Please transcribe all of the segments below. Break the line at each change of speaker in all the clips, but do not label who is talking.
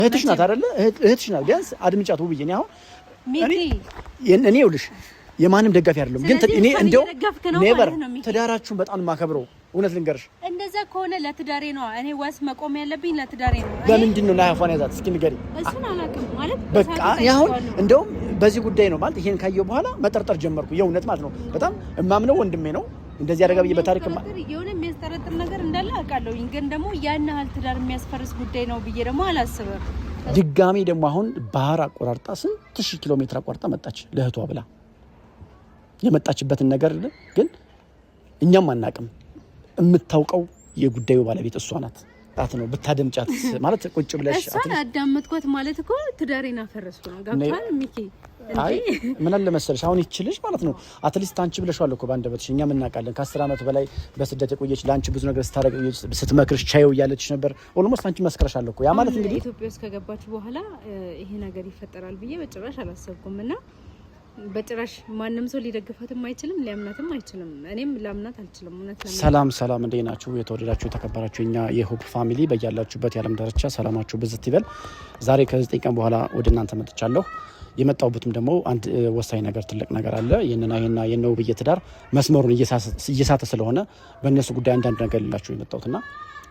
እህትሽ ናት አይደለ? እህትሽ ናት። ቢያንስ አድምጫት ውብዬ። እኔ አሁን እኔ ይኸውልሽ የማንም ደጋፊ አይደለም፣ ግን እኔ እንደው ኔቨር ትዳራችሁን በጣም ማከብረው እውነት ልንገርሽ።
እንደዛ ከሆነ ለትዳሬ ነው እኔ ዋስ መቆም ያለብኝ ለትዳሬ ነው።
በምንድን ነው ናያፋን ያዛት? እስኪ ንገሪ።
እሱን አላውቅም ማለት
በቃ አሁን እንደውም በዚህ ጉዳይ ነው ማለት ይሄን ካየው በኋላ መጠርጠር ጀመርኩ። የእውነት ማለት ነው። በጣም እማምነው ወንድሜ ነው እንደዚህ ያደረጋ ብዬ በታሪክ
የሆነ የሚያስጠረጥር ነገር እንዳለ አውቃለሁ፣ ግን ደግሞ ያን ያህል ትዳር የሚያስፈርስ ጉዳይ ነው ብዬ ደግሞ አላስብም።
ድጋሚ ደግሞ አሁን ባህር አቆራርጣ ስንት ሺህ ኪሎ ሜትር አቆራርጣ መጣች ለእህቷ ብላ የመጣችበትን ነገር ግን እኛም አናውቅም። የምታውቀው የጉዳዩ ባለቤት እሷ ናት። ጣት ነው ብታደምጫት ማለት ቁጭ ብለሽ
እሷን አዳመጥኳት ማለት እኮ ትዳሬን አፈረስኩ ነው። ገብቷል ሚኪ?
አይ ምን አለ መሰለሽ አሁን ይችልሽ ማለት ነው አትሊስት አንቺ ብለሽዋል እኮ ባንደበትሽ። እኛም እናውቃለን ከ10 ዓመት በላይ በስደት የቆየች ለአንቺ ብዙ ነገር ስታረግ ስትመክርሽ ቻየው እያለች ነበር። ኦልሞስት አንቺ መስከረሻል እኮ ያ ማለት እንግዲህ
ኢትዮጵያ ውስጥ ከገባች በኋላ ይሄ ነገር ይፈጠራል ብዬ በጭራሽ አላሰብኩምና በጭራሽ ማንም ሰው ሊደግፋትም አይችልም ሊያምናትም አይችልም። እኔም ላምናት አልችልም።
ሰላም ሰላም፣ እንዴት ናችሁ? የተወደዳችሁ የተከበራችሁ እኛ የሆፕ ፋሚሊ በያላችሁበት የዓለም ዳርቻ ሰላማችሁ ብዝት ይበል። ዛሬ ከ9 ቀን በኋላ ወደ እናንተ መጥቻለሁ። የመጣሁበትም ደግሞ አንድ ወሳኝ ነገር ትልቅ ነገር አለ። የነናይና የነውብዬ ትዳር መስመሩን እየሳተ ስለሆነ በእነሱ ጉዳይ አንዳንድ ነገር ልላችሁ የመጣሁትና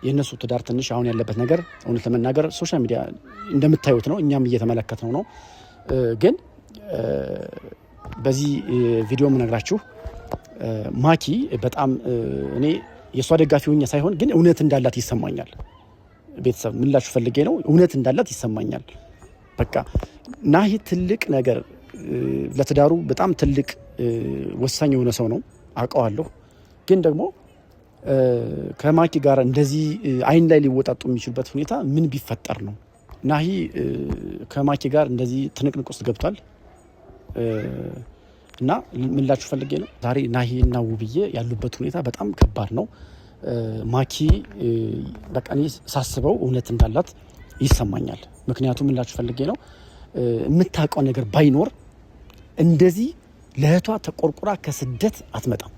የእነሱ ትዳር ትንሽ አሁን ያለበት ነገር እውነት ለመናገር ሶሻል ሚዲያ እንደምታዩት ነው፣ እኛም እየተመለከትነው ነው። ግን በዚህ ቪዲዮ የምነግራችሁ ማኪ በጣም እኔ የሷ ደጋፊ ሆኜ ሳይሆን ግን እውነት እንዳላት ይሰማኛል። ቤተሰብ ምን ላችሁ ፈልጌ ነው፣ እውነት እንዳላት ይሰማኛል። በቃ ናሂ ትልቅ ነገር ለትዳሩ በጣም ትልቅ ወሳኝ የሆነ ሰው ነው አውቀዋለሁ። ግን ደግሞ ከማኪ ጋር እንደዚህ አይን ላይ ሊወጣጡ የሚችሉበት ሁኔታ ምን ቢፈጠር ነው? ናሂ ከማኪ ጋር እንደዚህ ትንቅንቅ ውስጥ ገብቷል። እና ምን ላችሁ ፈልጌ ነው ዛሬ ናሂ እና ውብዬ ያሉበት ሁኔታ በጣም ከባድ ነው። ማኪ በቃ እኔ ሳስበው እውነት እንዳላት ይሰማኛል። ምክንያቱም ምን ላችሁ ፈልጌ ነው የምታውቀው ነገር ባይኖር እንደዚህ ለእህቷ ተቆርቁራ ከስደት አትመጣም።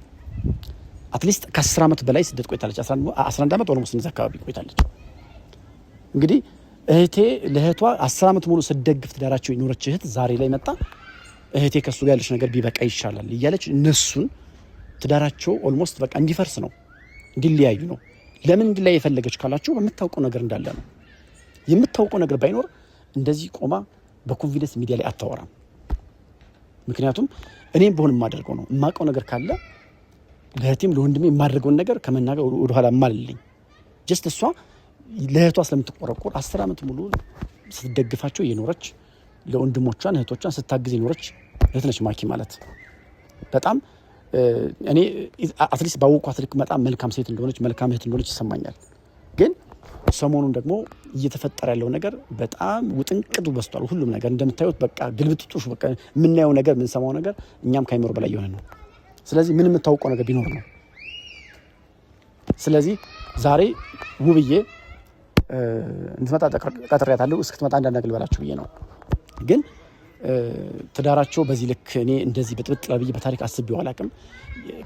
አትሊስት ከ10 ዓመት በላይ ስደት ቆይታለች። 11 ዓመት ኦልሞስት እንደዛ አካባቢ ቆይታለች። እንግዲህ እህቴ ለእህቷ 10 ዓመት ሙሉ ስደግፍ ትዳራቸው የኖረች እህት ዛሬ ላይ መጣ እህቴ ከሱ ጋር ያለች ነገር ቢበቃ ይሻላል እያለች እነሱን ትዳራቸው ኦልሞስት በቃ እንዲፈርስ ነው፣ እንዲለያዩ ነው። ለምን እንዲለያይ የፈለገች ካላችሁ የምታውቀው ነገር እንዳለ ነው። የምታውቀው ነገር ባይኖር እንደዚህ ቆማ በኮንፊደንስ ሚዲያ ላይ አታወራም። ምክንያቱም እኔም በሆን የማደርገው ነው የማውቀው ነገር ካለ ለእህቴም ለወንድሜ የማደርገውን ነገር ከመናገር ወደኋላ ማልልኝ። ጀስት እሷ ለእህቷ ስለምትቆረቆር 10 ዓመት ሙሉ ስትደግፋቸው የኖረች ለወንድሞቿን እህቶቿን ስታግዝ የኖረች እህት ነች ማኪ ማለት። በጣም እኔ አትሊስት ባወቅኳት ልክ በጣም መልካም ሴት እንደሆነች መልካም እህት እንደሆነች ይሰማኛል። ግን ሰሞኑን ደግሞ እየተፈጠረ ያለው ነገር በጣም ውጥንቅጡ በስቷል። ሁሉም ነገር እንደምታዩት በቃ ግልብጥጡሽ በቃ የምናየው ነገር የምንሰማው ነገር እኛም ከአይምሮ በላይ የሆነ ነው። ስለዚህ ምን የምታውቀው ነገር ቢኖር ነው። ስለዚህ ዛሬ ውብዬ እንድትመጣ ቀጥሬያታለሁ። እስክትመጣ አንዳንድ ነገር ልበላችሁ ብዬ ነው። ግን ትዳራቸው በዚህ ልክ እኔ እንደዚህ በጥብጥ ብዬ በታሪክ አስቤው አላውቅም።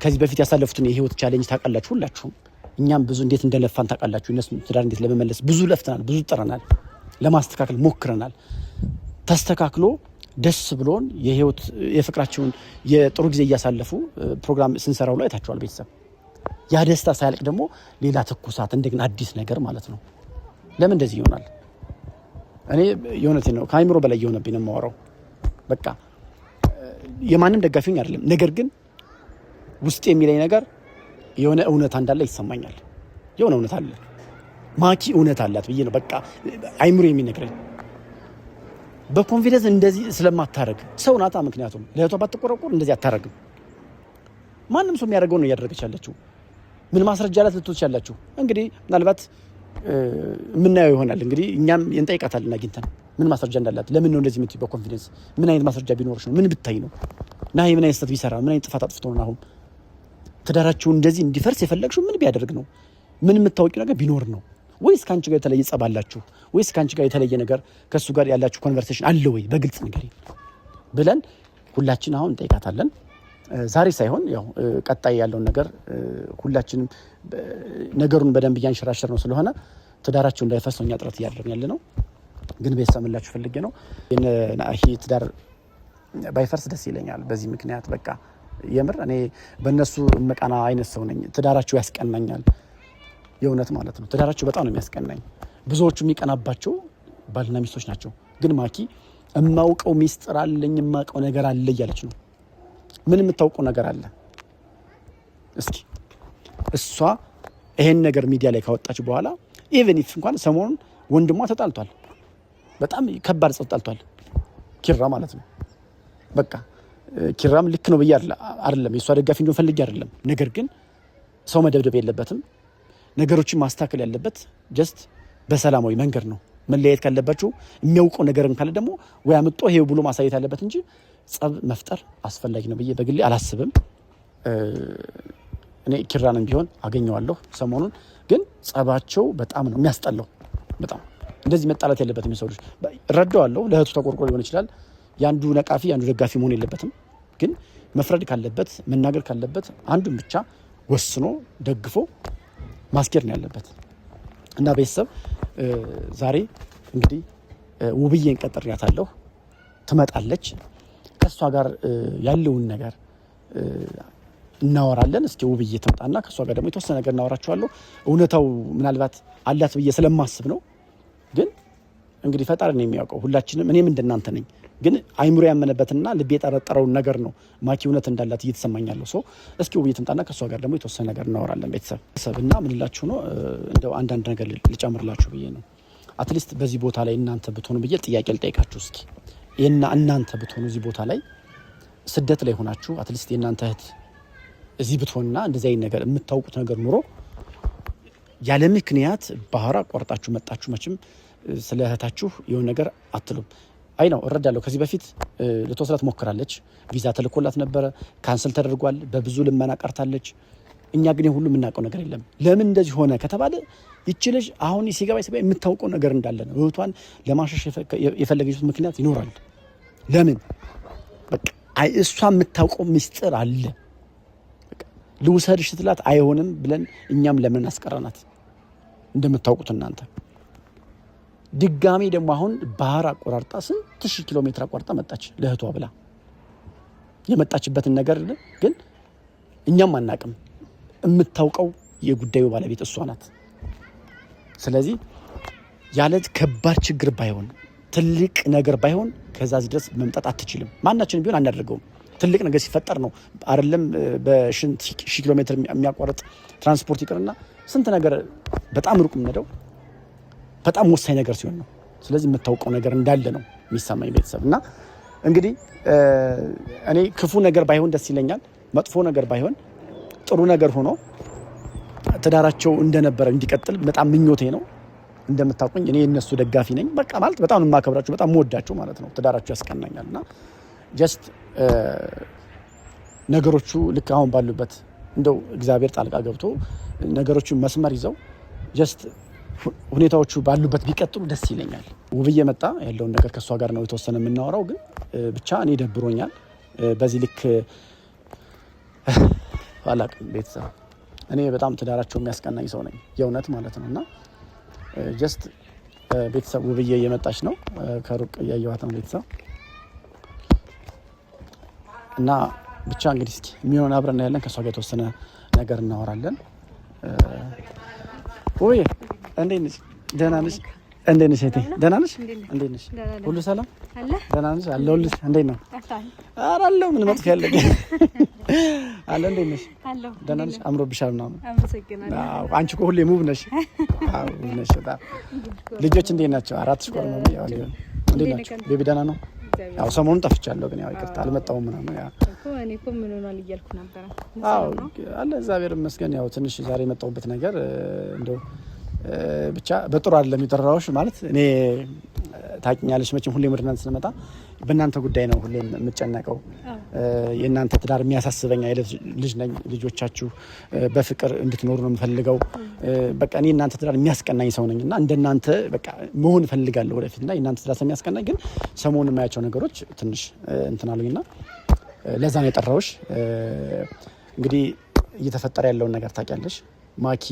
ከዚህ በፊት ያሳለፉትን የህይወት ቻሌንጅ ታውቃላችሁ ሁላችሁም። እኛም ብዙ እንዴት እንደለፋን ታውቃላችሁ። እነሱ ትዳር እንዴት ለመመለስ ብዙ ለፍተናል፣ ብዙ ጥረናል፣ ለማስተካከል ሞክረናል። ተስተካክሎ ደስ ብሎን የህይወት የፍቅራቸውን የጥሩ ጊዜ እያሳለፉ ፕሮግራም ስንሰራው ላይ አይታችኋል ቤተሰብ። ያ ደስታ ሳያልቅ ደግሞ ሌላ ትኩሳት እንደገና አዲስ ነገር ማለት ነው። ለምን እንደዚህ ይሆናል? እኔ የሆነቴ ነው ከአይምሮ በላይ የሆነብኝ ነው የማወራው። በቃ የማንም ደጋፊኝ አይደለም። ነገር ግን ውስጥ የሚለኝ ነገር የሆነ እውነት እንዳለ ይሰማኛል። የሆነ እውነት አለ፣ ማኪ እውነት አላት ብዬ ነው በቃ አይምሮ የሚነግረኝ። በኮንፊደንስ እንደዚህ ስለማታረግ ሰው ናታ። ምክንያቱም ለእህቷ ባትቆረቆር እንደዚህ አታረግም። ማንም ሰው የሚያደርገው ነው እያደረገች ያለችው። ምን ማስረጃ አላት ልትወች ያላችሁ? እንግዲህ ምናልባት የምናየው ይሆናል። እንግዲህ እኛም እንጠይቃታለን አግኝተን ምን ማስረጃ እንዳላት። ለምን ነው እንደዚህ የምትይ በኮንፊደንስ? ምን አይነት ማስረጃ ቢኖርሽ ነው? ምን ብታይ ነው? ናሂ ምን አይነት ስህተት ቢሰራ፣ ምን አይነት ጥፋት አጥፍቶ ነው አሁን ትዳራችሁ እንደዚህ እንዲፈርስ የፈለግሽው? ምን ቢያደርግ ነው? ምን የምታወቂው ነገር ቢኖር ነው? ወይስ ካንቺ ጋር የተለየ ጸባላችሁ? ወይስ ካንቺ ጋር የተለየ ነገር ከሱ ጋር ያላችሁ ኮንቨርሴሽን አለ ወይ? በግልጽ ንገሪኝ ብለን ሁላችን አሁን እንጠይቃታለን። ዛሬ ሳይሆን ያው ቀጣይ ያለውን ነገር ሁላችንም ነገሩን በደንብ እያንሸራሸር ነው ስለሆነ ትዳራቸው እንዳይፈርስ ነው እኛ ጥረት እያደረግን ያለ ነው። ግን ቤተሰብ ምላችሁ ፈልጌ ነው የናሂ ትዳር ባይፈርስ ደስ ይለኛል። በዚህ ምክንያት በቃ የምር እኔ በእነሱ መቃና አይነት ሰው ነኝ። ትዳራቸው ያስቀናኛል የእውነት ማለት ነው። ትዳራቸው በጣም ነው የሚያስቀናኝ። ብዙዎቹ የሚቀናባቸው ባልና ሚስቶች ናቸው። ግን ማኪ እማውቀው ሚስጥር አለኝ እማውቀው ነገር አለ እያለች ነው። ምን የምታውቀው ነገር አለ? እስኪ እሷ ይሄን ነገር ሚዲያ ላይ ካወጣች በኋላ ኢቭን ኢፍ እንኳን ሰሞኑን ወንድሟ ተጣልቷል። በጣም ከባድ ተጣልቷል። ኪራ ማለት ነው። በቃ ኪራም ልክ ነው ብዬ አይደለም የእሷ ደጋፊ እንደሆነ ፈልጌ አይደለም። ነገር ግን ሰው መደብደብ የለበትም። ነገሮችን ማስተካከል ያለበት ጀስት በሰላማዊ መንገድ ነው። መለያየት ካለባችሁ የሚያውቀው ነገርን ካለ ደግሞ ወይ አምጦ ይሄው ብሎ ማሳየት ያለበት እንጂ ጸብ መፍጠር አስፈላጊ ነው ብዬ በግሌ አላስብም። እኔ ኪራንም ቢሆን አገኘዋለሁ ሰሞኑን። ግን ጸባቸው በጣም ነው የሚያስጠላው። በጣም እንደዚህ መጣላት ያለበትም የሰው ልጅ እረዳዋለሁ። ለእህቱ ተቆርቆሮ ሊሆን ይችላል። ያንዱ ነቃፊ ያንዱ ደጋፊ መሆን የለበትም። ግን መፍረድ ካለበት መናገር ካለበት አንዱን ብቻ ወስኖ ደግፎ ማስኬድ ነው ያለበት። እና ቤተሰብ ዛሬ እንግዲህ ውብዬን ቀጥሬያታለሁ። ትመጣለች። ከሷ ጋር ያለውን ነገር እናወራለን። እስኪ ውብዬ ትመጣና ከሷ ጋር ደግሞ የተወሰነ ነገር እናወራችኋለሁ። እውነታው ምናልባት አላት ብዬ ስለማስብ ነው። ግን እንግዲህ ፈጣሪ ነው የሚያውቀው። ሁላችንም እኔም እንደናንተ ነኝ። ግን አይምሮ ያመነበትና ልቤ የጠረጠረውን ነገር ነው ማኪ እውነት እንዳላት እየተሰማኛለሁ። ሶ እስኪ ውብዬ ትምጣና ከሷ ጋር ደግሞ የተወሰነ ነገር እናወራለን። ቤተሰብና ምን ልላችሁ ነው እንደው አንዳንድ ነገር ልጨምርላችሁ ብዬ ነው። አትሊስት በዚህ ቦታ ላይ እናንተ ብትሆኑ ብዬ ጥያቄ ልጠይቃችሁ እስኪ። እናንተ ብትሆኑ እዚህ ቦታ ላይ ስደት ላይ ሆናችሁ አትሊስት የእናንተ እህት እዚህ ብትሆንና እንደዚህ አይነት ነገር የምታውቁት ነገር ኑሮ ያለ ምክንያት ባህር አቋርጣችሁ መጣችሁ መቼም ስለ እህታችሁ የሆነ ነገር አትሉም። አይ ነው እረዳለሁ። ከዚህ በፊት ልትወስዳት ሞክራለች። ቪዛ ተልኮላት ነበረ፣ ካንሰል ተደርጓል። በብዙ ልመና ቀርታለች። እኛ ግን ሁሉ የምናውቀው ነገር የለም። ለምን እንደዚህ ሆነ ከተባለ ይቺ ልጅ አሁን ሲገባ የምታውቀው ነገር እንዳለ ነው። እህቷን ለማሸሽ የፈለገችት ምክንያት ይኖራል። ለምን በቃ እሷ የምታውቀው ምስጢር አለ። ልውሰድሽ ስትላት አይሆንም ብለን እኛም ለምን አስቀረናት? እንደምታውቁት እናንተ ድጋሚ ደግሞ አሁን ባህር አቆራርጣ ስንት ሺህ ኪሎ ሜትር አቆራርጣ መጣች ለእህቷ ብላ። የመጣችበትን ነገር ግን እኛም አናቅም። የምታውቀው የጉዳዩ ባለቤት እሷ ናት። ስለዚህ ያለ ከባድ ችግር ባይሆን ትልቅ ነገር ባይሆን ከዛዚህ ድረስ መምጣት አትችልም። ማናችንም ቢሆን አናደርገውም። ትልቅ ነገር ሲፈጠር ነው አይደለም በሽንት ሺህ ኪሎ ሜትር የሚያቋርጥ ትራንስፖርት ይቅርና ስንት ነገር በጣም ሩቅ የምንሄደው በጣም ወሳኝ ነገር ሲሆን ነው። ስለዚህ የምታውቀው ነገር እንዳለ ነው የሚሰማኝ ቤተሰብ። እና እንግዲህ እኔ ክፉ ነገር ባይሆን ደስ ይለኛል። መጥፎ ነገር ባይሆን ጥሩ ነገር ሆኖ ትዳራቸው እንደነበረ እንዲቀጥል በጣም ምኞቴ ነው። እንደምታውቁኝ እኔ የነሱ ደጋፊ ነኝ። በቃ ማለት በጣም የማከብራቸው በጣም የምወዳቸው ማለት ነው። ትዳራቸው ያስቀናኛል። እና ጀስት ነገሮቹ ልክ አሁን ባሉበት እንደው እግዚአብሔር ጣልቃ ገብቶ ነገሮቹን መስመር ይዘው ጀስት ሁኔታዎቹ ባሉበት ቢቀጥሉ ደስ ይለኛል። ውብዬ መጣ ያለውን ነገር ከሷ ጋር ነው የተወሰነ የምናወራው። ግን ብቻ እኔ ደብሮኛል። በዚህ ልክ አላቅም ቤተሰብ። እኔ በጣም ትዳራቸው የሚያስቀናኝ ሰው ነኝ የእውነት ማለት ነው። እና ጀስት ቤተሰብ ውብዬ እየመጣች ነው። ከሩቅ እያየኋት ነው ቤተሰብ። እና ብቻ እንግዲህ እስኪ የሚሆን አብረን ያለን ከሷ ጋር የተወሰነ ነገር እናወራለን። ወይ እንዴት ነሽ? ደህና ነሽ? እንዴት ነሽ? ደህና ነሽ? እንዴት ነሽ? ሁሉ ሰላም አለ? ደህና ነሽ? አለሁልሽ። እንዴት ነው? ኧረ አለሁ። ምን መጥፎ ያለ አለ። እንዴት ነሽ? ደህና ነሽ? አምሮብሻል ምናምን። አመሰግናለሁ። አንቺ እኮ ሁሌ ሙብ ነሽ። አዎ ነሽ። ልጆች እንዴት ናቸው? አራት ሽቆር ነው ያው። እንዴት ናቸው? ቤቢ ደህና ነው? ያው ሰሞኑን ጠፍቻለሁ፣ ግን ያው ይቅርታ አልመጣሁም ምናምን። ያው
እኔ እኮ ምን ሆኗል እያልኩ ነበር።
አዎ አለ እግዚአብሔር ይመስገን። ያው ትንሽ ዛሬ የመጣሁበት ነገር እንደው ብቻ በጥሩ አይደለም የጠራሁሽ። ማለት እኔ ታውቂኛለሽ መቼም ሁሌ ምድናን ስንመጣ በእናንተ ጉዳይ ነው ሁሌ የምጨነቀው። የእናንተ ትዳር የሚያሳስበኝ አይነት ልጅ ነኝ። ልጆቻችሁ በፍቅር እንድትኖሩ ነው የምፈልገው። በቃ እኔ እናንተ ትዳር የሚያስቀናኝ ሰው ነኝ እና እንደናንተ በቃ መሆን እፈልጋለሁ ወደፊት። እና የእናንተ ትዳር የሚያስቀናኝ ግን ሰሞኑን የማያቸው ነገሮች ትንሽ እንትን አሉኝና ለዛ ነው የጠራሁሽ። እንግዲህ እየተፈጠረ ያለውን ነገር ታውቂያለሽ። ማኪ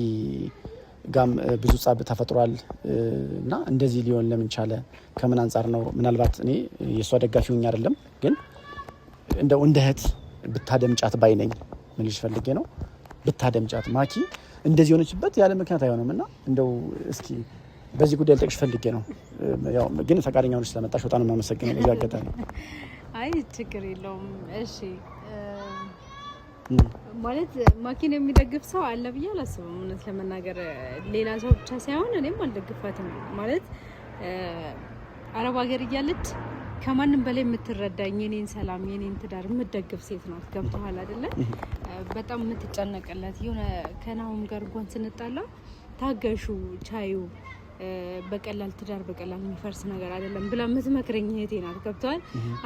ጋም ብዙ ጻብ ተፈጥሯል እና እንደዚህ ሊሆን ለምን ቻለ ከምን አንፃር ነው ምናልባት እኔ የሷ ደጋፊ ሆኜ አይደለም ግን እንደው እንደ እህት ብታደምጫት ባይነኝ ምን ልጅ ፈልጌ ነው ብታደምጫት ማኪ እንደዚህ ሆነችበት ያለ ምክንያት አይሆንምና እንደው እስኪ በዚህ ጉዳይ ልጠቅሽ ፈልጌ ነው ያው ግን ፈቃደኛ ሆነሽ ስለመጣሽ በጣም ነው የማመሰግነው ይያገታል
አይ ችግር የለውም እሺ ማለት ማኪን የሚደግፍ ሰው አለ ብዬ አላስብም እውነት ለመናገር ሌላ ሰው ብቻ ሳይሆን እኔም አልደግፋትም ማለት አረብ ሀገር እያለች ከማንም በላይ የምትረዳኝ የኔን ሰላም የኔን ትዳር የምትደግፍ ሴት ናት ገብቶሃል አይደለ በጣም የምትጨነቅለት የሆነ ከናሁም ጋር እንኳን ስንጣላ ታገሹ ቻዩ በቀላል ትዳር በቀላል የሚፈርስ ነገር አይደለም ብላ የምትመክረኝ እህቴ ናት ገብቶሃል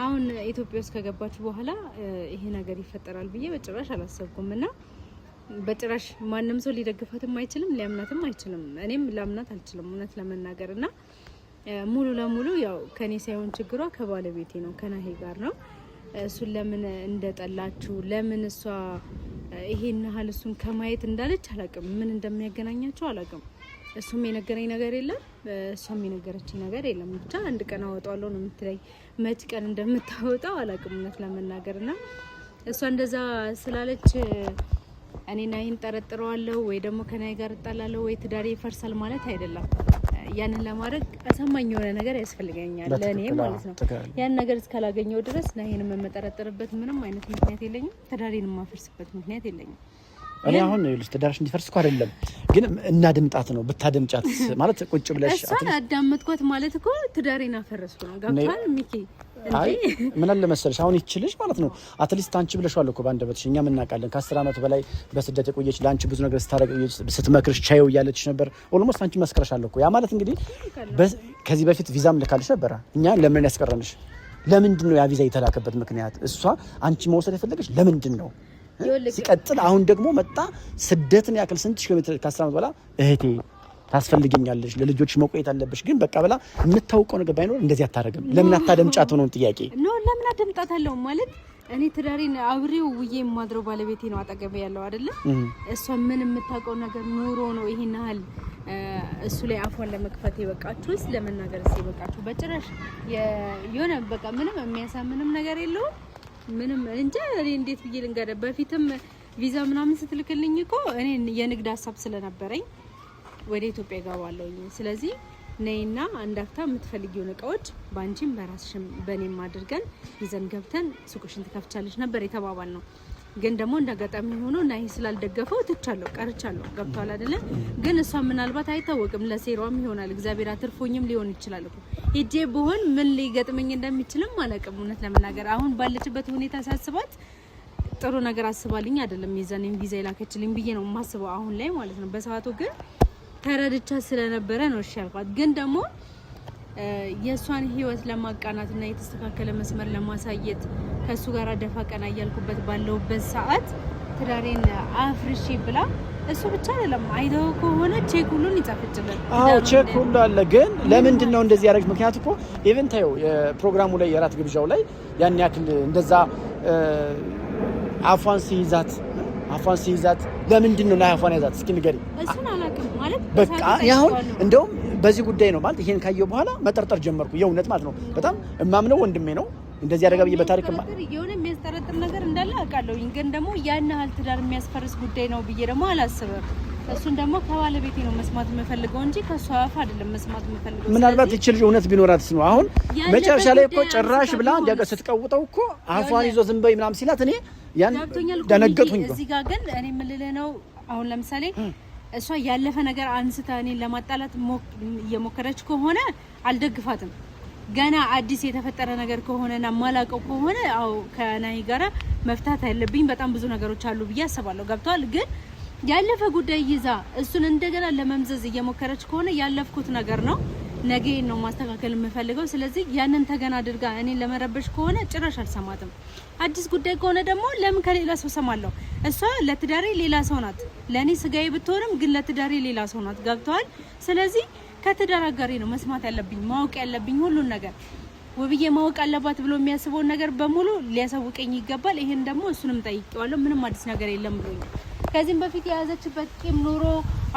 አሁን ኢትዮጵያ ውስጥ ከገባች በኋላ ይሄ ነገር ይፈጠራል ብዬ በጭራሽ አላሰብኩምና በጭራሽ ማንም ሰው ሊደግፋትም አይችልም ሊያምናትም አይችልም እኔም ላምናት አልችልም እውነት ለመናገርና ሙሉ ለሙሉ ያው ከኔ ሳይሆን ችግሯ ከባለቤቴ ነው ከናሂ ጋር ነው እሱን ለምን እንደጠላችሁ ለምን እሷ ይሄን ያህል እሱን ከማየት እንዳለች አላውቅም ምን እንደሚያገናኛቸው አላውቅም እሱም የነገረኝ ነገር የለም እሷም የነገረችኝ ነገር የለም ብቻ አንድ ቀን አወጣዋለሁ ነው የምትለኝ መች ቀን እንደምታወጣው አላውቅም እውነት ለመናገርና እሷ እንደዛ ስላለች እኔ ናሂን ጠረጥረዋለሁ ወይ ደግሞ ከናሂ ጋር እጣላለሁ ወይ ትዳሬ ይፈርሳል ማለት አይደለም ያንን ለማድረግ አሳማኝ የሆነ ነገር ያስፈልገኛል ለኔ ማለት ነው ያን ነገር እስካላገኘው ድረስ ናሂን መመጠረጥርበት ምንም አይነት ምክንያት የለኝም ትዳሬን ማፈርስበት ምክንያት የለኝም
እኔ አሁን ይልስ ትዳርሽ እንዲፈርስ እኮ አይደለም ግን እናድምጣት ነው ብታደምጫት ማለት ቁጭ ብለሽ
እሷን አዳመጥኳት ማለት እኮ ትዳሬን አፈረስኩ ነው ገብቷል ሚኪ
አይ ምን አለ መሰለሽ አሁን ይችልሽ ማለት ነው አትሊስት አንቺ ብለሽዋል እኮ ባንደበትሽ እኛ ምናቃለን ከ10 አመት በላይ በስደት የቆየች ላንቺ ብዙ ነገር ስታረጋግጥ ስትመክርሽ ቻዩ ያለች ነበር ኦልሞስት አንቺ መስከረሻል እኮ ያ ማለት እንግዲህ ከዚህ በፊት ቪዛም ልካልሽ ነበር እኛ ለምን ያስቀረንሽ ለምንድን ነው ያ ቪዛ የተላከበት ምክንያት እሷ አንቺ መውሰድ የፈለገሽ ለምንድን ነው ሲቀጥል አሁን ደግሞ መጣ ስደትን ያክል ስንት ኪሎ ሜትር ከ10 አመት በኋላ እህቴ ታስፈልግኛለሽ ለልጆች መቆየት አለብሽ ግን በቃ ብላ የምታውቀው ነገር ባይኖር እንደዚህ አታረግም ለምን አታደምጫት ነው ጥያቄ
ነው ለምን አደምጣታለሁ ማለት እኔ ትዳሬን አብሬው ውዬ የማድረው ባለቤቴ ነው አጠገቤ ያለው አይደለ እሷ ምን የምታውቀው ነገር ኑሮ ነው ይሄን ያህል እሱ ላይ አፏን ለመክፈት የበቃችሁስ ለመናገር ሲበቃችሁ በጭራሽ የሆነ በቃ ምንም የሚያሳምንም ነገር የለውም ምንም እንጂ እኔ እንዴት ብዬ ልንገር በፊትም ቪዛ ምናምን ስትልክልኝ እኮ እኔ የንግድ ሀሳብ ስለነበረኝ ወደ ኢትዮጵያ ገባለሁ ስለዚህ ነይና አንዳፍታ የምትፈልጊውን እቃዎች ባንቺም በራስሽም በኔም አድርገን ይዘን ገብተን ሱቅሽን ትከፍቻለሽ ነበር የተባባል ነው ግን ደግሞ እንደጋጣሚ ሆኖ ናሂ ስላልደገፈው ትቻለሁ ቀርቻለሁ ገብቷል አይደለ ግን እሷ ምናልባት አይታወቅም ለሴሯም ይሆናል እግዚአብሔር አትርፎኝም ሊሆን ይችላል እኮ ሄጄ በሆን ምን ሊገጥመኝ እንደሚችልም ማለቅም እውነት ለመናገር አሁን ባለችበት ሁኔታ ሳስባት ጥሩ ነገር አስባልኝ አይደለም የዛኔም ቪዛ ይላከችልኝ ብዬ ነው የማስበው አሁን ላይ ማለት ነው በሰዓቱ ግን ተረድቻ ስለነበረ ነው እሺ ያልኳት ግን ደግሞ የሷን ህይወት ለማቃናትና የተስተካከለ መስመር ለማሳየት ከሱ ጋር ደፋ ቀና ያልኩበት ባለውበት ሰዓት ትዳሬን አፍርሺ ብላ እሱ ብቻ አይደለም አይደው ከሆነ ቼክ ሁሉን ይጻፍጭልን
አዎ ቼክ ሁሉ አለ ግን ለምንድን ነው እንደዚህ ያደረግሽ ምክንያት እኮ ኢቨንት ታዩ የፕሮግራሙ ላይ የራት ግብዣው ላይ ያን ያክል እንደዛ አፏን ሲይዛት ለምንድን ነው አፏን ያዛት እስኪ ንገሪ
እሱን አላውቅም ማለት
በቃ ያሁን እንደውም በዚህ ጉዳይ ነው ማለት ይሄን ካየው በኋላ መጠርጠር ጀመርኩ የእውነት ማለት ነው በጣም እማምነው ወንድሜ ነው እንደዚህ ያደረጋብኝ በታሪክ
የሆነ የሚያስጠረጥር ነገር እንዳለ አውቃለሁኝ ግን ደግሞ ያን ያህል ትዳር የሚያስፈርስ ጉዳይ ነው ብዬ ደግሞ አላስብም እሱን ደግሞ ከባለቤቴ ነው መስማት የምፈልገው እንጂ ከሷ አፍ አይደለም መስማት የምፈልገው
ምናልባት እቺ ልጅ እውነት ቢኖራትስ ነው አሁን መጨረሻ ላይ እኮ ጭራሽ ብላ እንዲያቀ ስትቀውጠው እኮ አፏን ይዞ ዝም በይ ምናምን ሲላት እኔ ያን ደነገጥኩኝ
እዚህ ጋር ግን እኔ የምልልህ ነው አሁን ለምሳሌ እሷ ያለፈ ነገር አንስታ እኔን ለማጣላት እየሞከረች ከሆነ አልደግፋትም ገና አዲስ የተፈጠረ ነገር ከሆነና ማላቀው ከሆነ አው ከናሂ ጋራ መፍታት ያለብኝ በጣም ብዙ ነገሮች አሉ ብዬ አስባለሁ ገብቷል ግን ያለፈ ጉዳይ ይዛ እሱን እንደገና ለመምዘዝ እየሞከረች ከሆነ ያለፍኩት ነገር ነው ነገ ነው ማስተካከል የምፈልገው ስለዚህ ያንን ተገና አድርጋ እኔን ለመረበሽ ከሆነ ጭራሽ አልሰማትም አዲስ ጉዳይ ከሆነ ደግሞ ለምን ከሌላ ሰው ሰማለሁ እሷ ለትዳሬ ሌላ ሰው ናት ለኔ ስጋዬ ብትሆንም ግን ለትዳሬ ሌላ ሰው ናት ገብቷል ስለዚህ ከትዳር አጋሪ ነው መስማት ያለብኝ ማወቅ ያለብኝ ሁሉ ነገር ወብዬ ማወቅ አለባት ብሎ የሚያስበው ነገር በሙሉ ሊያሳውቀኝ ይገባል ይሄን ደግሞ እሱንም ጠይቄዋለሁ ምንም አዲስ ነገር የለም ብሎኝ ከዚህም በፊት የያዘችበት ቂም ኑሮ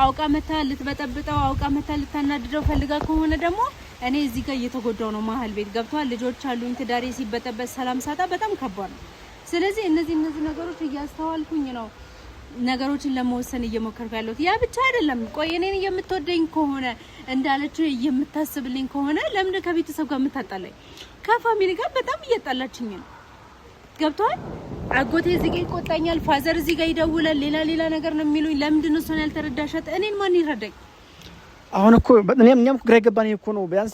አውቃ መታ ልትበጠብጠው አውቃ መታ ልታናድደው ፈልጋ ከሆነ ደግሞ እኔ እዚህ ጋር እየተጎዳው ነው። መሀል ቤት ገብቷል። ልጆች አሉኝ። ትዳሬ ሲበጠበጥ ሰላም ሳጣ በጣም ከባድ ነው። ስለዚህ እነዚህ ነገሮች እያስተዋልኩኝ ነው ነገሮችን ለመወሰን እየሞከርኩ ያለሁት። ያ ብቻ አይደለም። ቆይ እኔን የምትወደኝ ከሆነ እንዳለችው የምታስብልኝ ከሆነ ለምን ከቤተሰብ ጋር የምታጣላኝ? ከፋሚሊ ጋር በጣም እያጣላችኝ ነው። ገብቷል። አጎቴ እዚህ ጋር ይቆጣኛል፣ ፋዘር እዚህ ጋር ይደውላል፣ ሌላ ነገር ነው የሚሉኝ። ለምንድን ነው እሷን ያልተረዳሻት? እኔን ማን ይረዳኝ?
አሁን እኮ እኛም ግራ የገባን እኮ ነው። ቢያንስ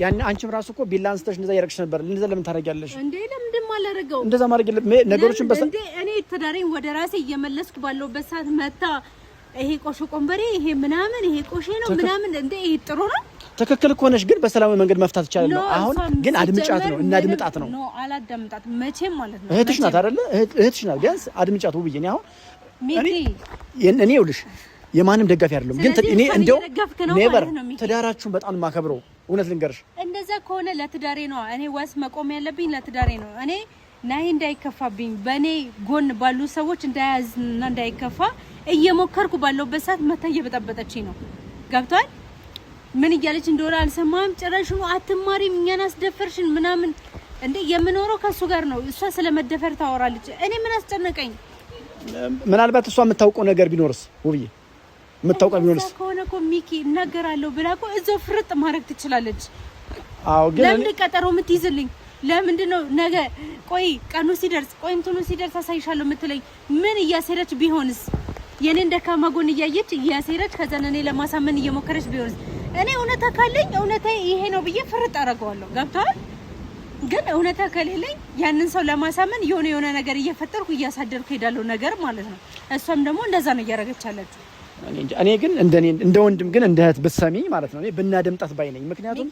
ያን አንቺም ራሱ እኮ ቢላ አንስተሽ እንደዛ ያረክሽ ነበር። እንደዛ ለምን ታረጋለሽ እንዴ? ለምንድን ማላረጋው? እንደዛ ማድረግ ነገሮችን
እንዴ እኔ ተዳሬን ወደ ራሴ እየመለስኩ ባለውበት ሰዓት መታ ይሄ ቆሾ ቆንበሬ ይሄ ምናምን ይሄ ቆሼ ነው ምናምን እንዴ ይሄ ጥሩ ነው?
ትክክል እኮ ነሽ፣ ግን በሰላማዊ መንገድ መፍታት ይቻላል ነው። አሁን ግን አድምጫት ነው እና አድምጣት ነው።
ኖ አላዳምጣት መቼም ማለት ነው።
እህትሽ ናት አይደለ? እህትሽ ናት። ቢያንስ አድምጫት ውብዬ። እኔ አሁን እኔ ይኸውልሽ የማንም ደጋፊ አይደለም፣ ግን እኔ እንደው ኔቨር ትዳራችሁን በጣም ማከብረው እውነት ልንገርሽ።
እንደዛ ከሆነ ለትዳሬ ነው እኔ ዋስ መቆም ያለብኝ ለትዳሬ ነው። እኔ ናይ እንዳይከፋብኝ በእኔ ጎን ባሉ ሰዎች እንዳያዝና እንዳይከፋ እየሞከርኩ ባለውበት ሰዓት መታ እየበጠበጠችኝ ነው። ገብቷል። ምን እያለች እንደሆነ አልሰማም። ጭራሽኑ አትማሪም እኛን አስደፈርሽን ምናምን እንዴ የምኖረው ከሱ ጋር ነው። እሷ ስለመደፈር ታወራለች። እኔ ምን አስጨነቀኝ?
ምናልባት እሷ የምታውቀው ነገር ቢኖርስ ውብዬ የምታውቀው ቢኖርስ
ከሆነ እኮ ሚኪ እናገራለሁ ብላ እኮ እዛው ፍርጥ ማድረግ ትችላለች።
አዎ ግን
ለምን ቀጠሮ የምትይዝልኝ? ለምንድን ነው ነገ ቆይ ቀኑ ሲደርስ ቆይ እንትኑ ሲደርስ አሳይሻለሁ የምትለኝ? ምን እያሰረች ቢሆንስ? የኔን ደካማ ጎን እያየች እያሰረች ከዛ እኔ ለማሳመን እየሞከረች ቢሆንስ? እኔ እውነታ ካለኝ እውነታ ይሄ ነው ብዬ ፍርጥ አደርገዋለሁ። ገብቷል። ግን እውነታ ከሌለኝ ያንን ሰው ለማሳመን የሆነ ነገር እየፈጠርኩ እያሳደርኩ ሄዳለሁ ነገር ማለት ነው። እሷም ደግሞ እንደዛ ነው እያደረገች ያለችው።
እኔ ግን እንደ ወንድም ግን እንደ እህት ብትሰሚኝ ማለት ነው እኔ ብናደምጣት ባይ ነኝ። ምክንያቱም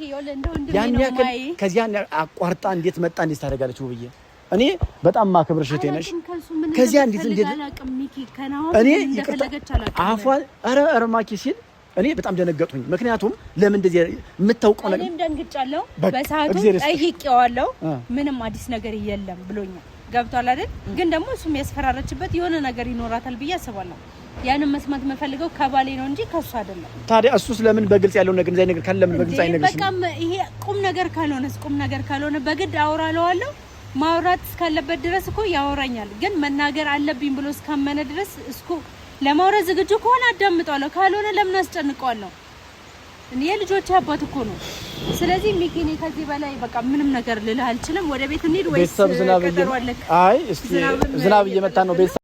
ያን ያክል ከዚያ አቋርጣ እንዴት መጣ እንዴት ታደርጋለች ውብዬ? እኔ በጣም ማከብርሽ እህቴ ነሽ። ከዚያ እንዴት እኔ አፏን ኧረ ማኪ ሲል እኔ በጣም ደነገጥኩኝ። ምክንያቱም ለምን እንደዚህ የምታውቀው ነገር
እኔም ደንግጫለሁ። በሰዓቱ ጠይቄዋለሁ። ምንም አዲስ ነገር የለም ብሎኛል። ገብቷል አይደል? ግን ደግሞ እሱም ያስፈራረችበት የሆነ ነገር ይኖራታል ብዬ አስባለሁ። ያንን መስማት የምፈልገው ከባሌ ነው እንጂ ከሱ አይደለም። ታዲያ እሱስ ለምን በግልጽ ያለው ነገር እንደዚህ ነገር ካለ ለምን በግልጽ አይነግርሽም? በቃም ይሄ ቁም ነገር ካልሆነ በግድ አወራለዋለሁ። ማውራት እስካለበት ድረስ እኮ ያወራኛል። ግን መናገር አለብኝ ብሎ እስካመነ ድረስ እስኩ ለማውራት ዝግጁ ከሆነ አዳምጣለሁ። ካልሆነ ለምን አስጨንቀዋለሁ? እኔ የልጆቼ አባት እኮ ነው። ስለዚህ ሚኪኔ ከዚህ በላይ በቃ ምንም ነገር ልልህ አልችልም። ወደ ቤት እንሂድ ወይስ ቀጠሮ አለክ?
አይ እስቲ ዝናብ እየመጣ ነው ቤት